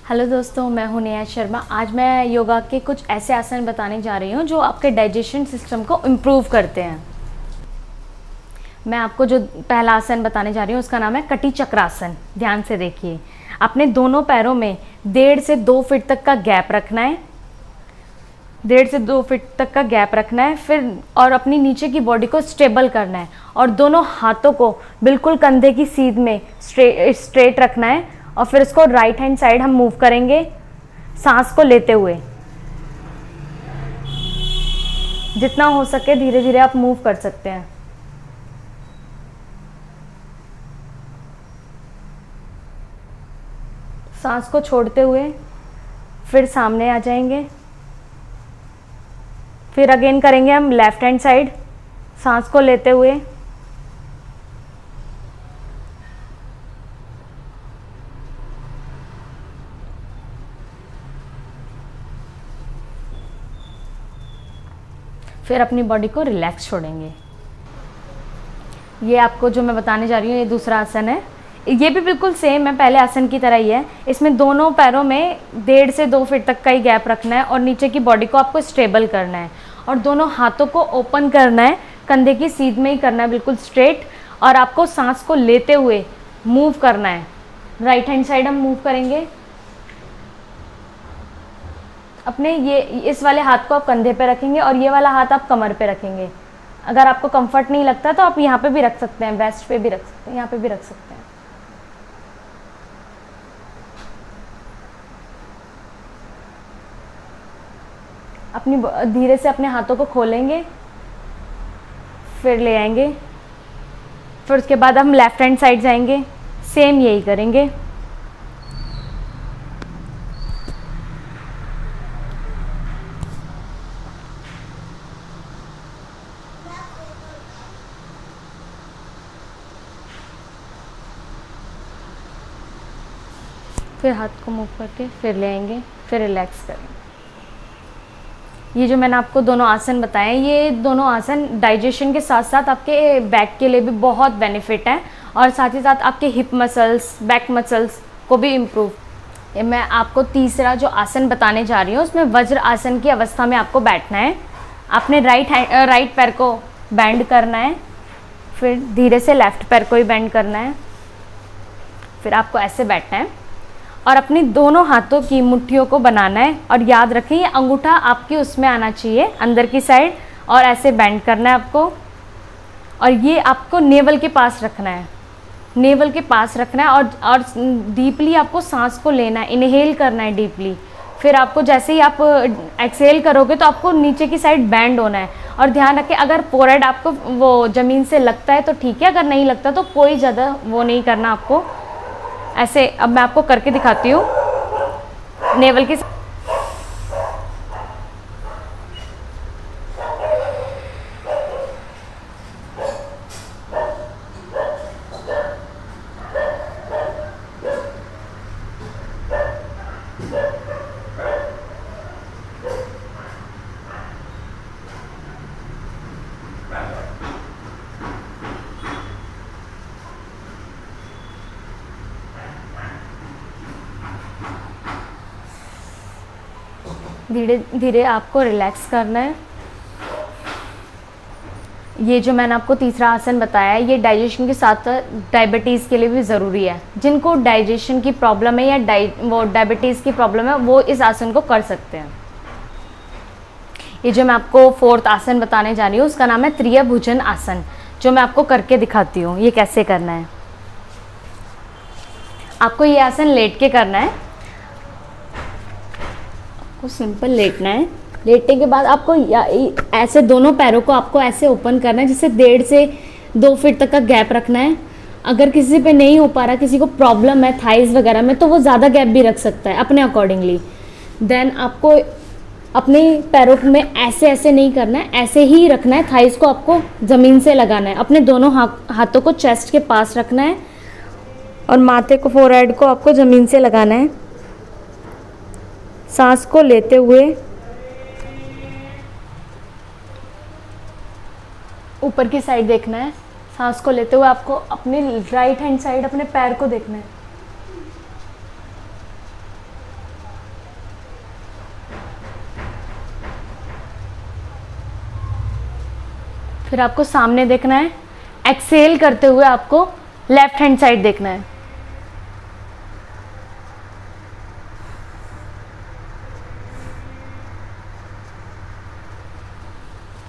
Hello दोस्तों, मैं हूं नेहा शर्मा। आज मैं योगा के कुछ ऐसे आसन बताने जा रही हूं जो आपके डाइजेशन सिस्टम को इम्प्रूव करते हैं। मैं आपको जो पहला आसन बताने जा रही हूं उसका नाम है कटी चक्रासन। ध्यान से देखिए, अपने दोनों पैरों में 1.5 से 2 फीट तक का गैप रखना है। 1.5 से 2 फीट तक का गैप रखना है फिर, और अपनी नीचे की बॉडी को स्टेबल करना है और दोनों हाथों को बिल्कुल कंधे की सीध में स्ट्रेट रखना है। और फिर इसको राइट हैंड साइड हम मूव करेंगे सांस को लेते हुए। जितना हो सके धीरे धीरे आप मूव कर सकते हैं। सांस को छोड़ते हुए फिर सामने आ जाएंगे। फिर अगेन करेंगे हम लेफ्ट हैंड साइड, सांस को लेते हुए। फिर अपनी बॉडी को रिलैक्स छोड़ेंगे। ये आपको जो मैं बताने जा रही हूँ ये दूसरा आसन है। ये भी बिल्कुल सेम है, पहले आसन की तरह ही है। इसमें दोनों पैरों में 1.5 से 2 फीट तक का ही गैप रखना है और नीचे की बॉडी को आपको स्टेबल करना है और दोनों हाथों को ओपन करना है, कंधे की सीध में ही करना है, बिल्कुल स्ट्रेट। और आपको सांस को लेते हुए मूव करना है। राइट हैंड साइड हम मूव करेंगे। अपने ये इस वाले हाथ को आप कंधे पे रखेंगे और ये वाला हाथ आप कमर पे रखेंगे। अगर आपको कंफर्ट नहीं लगता तो आप यहाँ पे भी रख सकते हैं, वेस्ट पे भी रख सकते हैं, यहाँ पे भी रख सकते हैं। अपनी धीरे से अपने हाथों को खोलेंगे, फिर ले आएंगे। फिर उसके बाद हम लेफ्ट हैंड साइड जाएंगे, सेम यही करेंगे। फिर हाथ को मूव करके फिर ले आएंगे, फिर रिलैक्स करेंगे। ये जो मैंने आपको दोनों आसन बताए, ये दोनों आसन डाइजेशन के साथ साथ आपके बैक के लिए भी बहुत बेनिफिट है और साथ ही साथ आपके हिप मसल्स, बैक मसल्स को भी इम्प्रूव। मैं आपको तीसरा जो आसन बताने जा रही हूँ उसमें वज्र आसन की अवस्था में आपको बैठना है। आपने राइट पैर को बेंड करना है, फिर धीरे से लेफ्ट पैर को ही बेंड करना है। फिर आपको ऐसे बैठना है और अपनी दोनों हाथों की मुट्ठियों को बनाना है। और याद रखें ये अंगूठा आपके उसमें आना चाहिए अंदर की साइड, और ऐसे बेंड करना है आपको। और ये आपको नेवल के पास रखना है, नेवल के पास रखना है। और डीपली आपको सांस को लेना है, इनहेल करना है डीपली। फिर आपको जैसे ही आप एक्सहेल करोगे तो आपको नीचे की साइड बैंड होना है। और ध्यान रखें, अगर फोरहेड आपको वो ज़मीन से लगता है तो ठीक है, अगर नहीं लगता तो कोई ज़्यादा वो नहीं करना आपको। ऐसे अब मैं आपको करके दिखाती हूँ। नेवल की धीरे धीरे आपको रिलैक्स करना है। ये जो मैंने आपको तीसरा आसन बताया है ये डाइजेशन के साथ साथ डायबिटीज़ के लिए भी ज़रूरी है। जिनको डाइजेशन की प्रॉब्लम है या वो डायबिटीज़ की प्रॉब्लम है वो इस आसन को कर सकते हैं। ये जो मैं आपको फोर्थ आसन बताने जा रही हूँ उसका नाम है त्रिभुजन आसन, जो मैं आपको करके दिखाती हूँ ये कैसे करना है। आपको ये आसन लेट के करना है। आपको सिंपल लेटना है। लेटने के बाद आपको ऐसे दोनों पैरों को आपको ऐसे ओपन करना है, जिससे 1.5 से 2 फीट तक का गैप रखना है। अगर किसी पे नहीं हो पा रहा, किसी को प्रॉब्लम है थाइज वगैरह में, तो वो ज़्यादा गैप भी रख सकता है अपने अकॉर्डिंगली। देन आपको अपने पैरों में ऐसे ऐसे नहीं करना है, ऐसे ही रखना है। थाइज को आपको ज़मीन से लगाना है। अपने दोनों हाथों को चेस्ट के पास रखना है और माथे को, फोरहेड को आपको ज़मीन से लगाना है। सांस को लेते हुए ऊपर की साइड देखना है। सांस को लेते हुए आपको अपनी राइट हैंड साइड अपने पैर को देखना है। फिर आपको सामने देखना है। एक्सेल करते हुए आपको लेफ्ट हैंड साइड देखना है।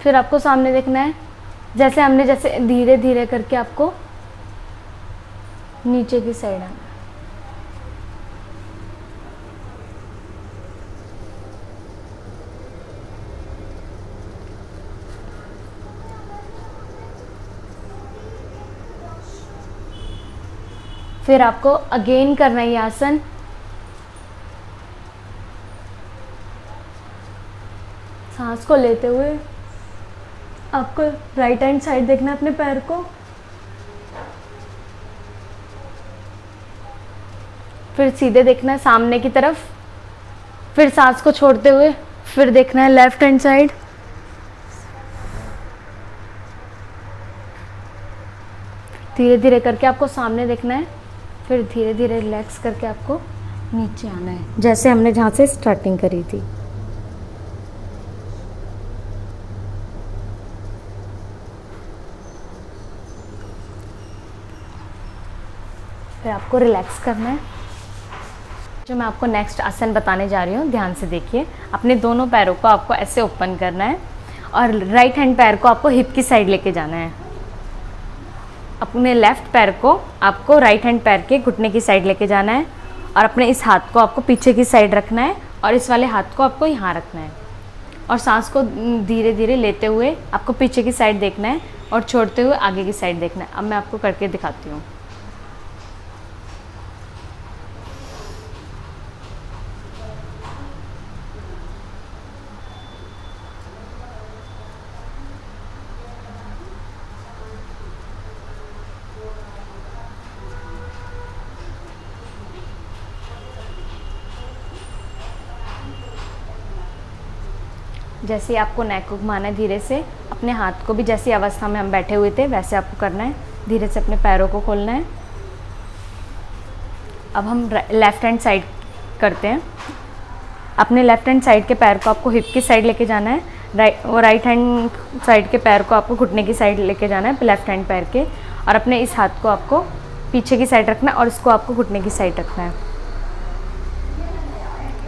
फिर आपको सामने देखना है। जैसे धीरे धीरे करके आपको नीचे की साइड आना है। फिर आपको अगेन करना है ये आसन। सांस को लेते हुए आपको राइट हैंड साइड देखना है अपने पैर को। फिर सीधे देखना है सामने की तरफ। फिर सांस को छोड़ते हुए फिर देखना है लेफ्ट हैंड साइड। धीरे धीरे करके आपको सामने देखना है। फिर धीरे धीरे रिलैक्स करके आपको नीचे आना है, जैसे हमने जहाँ से स्टार्टिंग करी थी। फिर आपको रिलैक्स करना है। जो मैं आपको नेक्स्ट आसन बताने जा रही हूँ, ध्यान से देखिए। अपने दोनों पैरों को आपको ऐसे ओपन करना है और राइट हैंड पैर को आपको हिप की साइड लेके जाना है। अपने लेफ्ट पैर को आपको राइट हैंड पैर के घुटने की साइड लेके जाना है और अपने इस हाथ को आपको पीछे की साइड रखना है और इस वाले हाथ को आपको यहाँ रखना है। और सांस को धीरे धीरे लेते हुए आपको पीछे की साइड देखना है और छोड़ते हुए आगे की साइड देखना है। अब मैं आपको करके दिखाती हूँ। जैसे आपको नेक को घुमाना है धीरे से, अपने हाथ को भी जैसी अवस्था में हम बैठे हुए थे वैसे आपको करना है। धीरे से अपने पैरों को खोलना है। अब हम लेफ़्ट हैंड साइड करते हैं। अपने लेफ़्ट हैंड साइड के पैर को आपको हिप की साइड लेके जाना है। राइट हैंड साइड के पैर को आपको घुटने की साइड लेके जाना है, लेफ़्ट हैंड पैर के। और अपने इस हाथ को आपको पीछे की साइड रखना है और इसको आपको घुटने की साइड रखना है।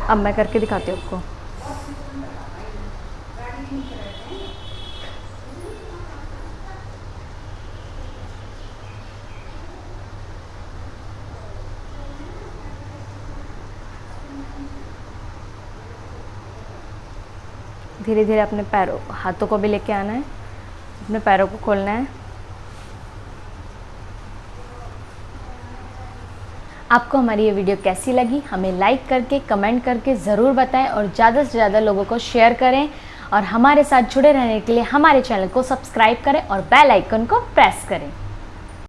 अब मैं करके दिखाती हूँ आपको। धीरे धीरे अपने पैरों हाथों को भी लेके आना है, अपने पैरों को खोलना है। आपको हमारी ये वीडियो कैसी लगी हमें लाइक करके कमेंट करके ज़रूर बताएं और ज़्यादा से ज़्यादा लोगों को शेयर करें और हमारे साथ जुड़े रहने के लिए हमारे चैनल को सब्सक्राइब करें और बेल आइकन को प्रेस करें।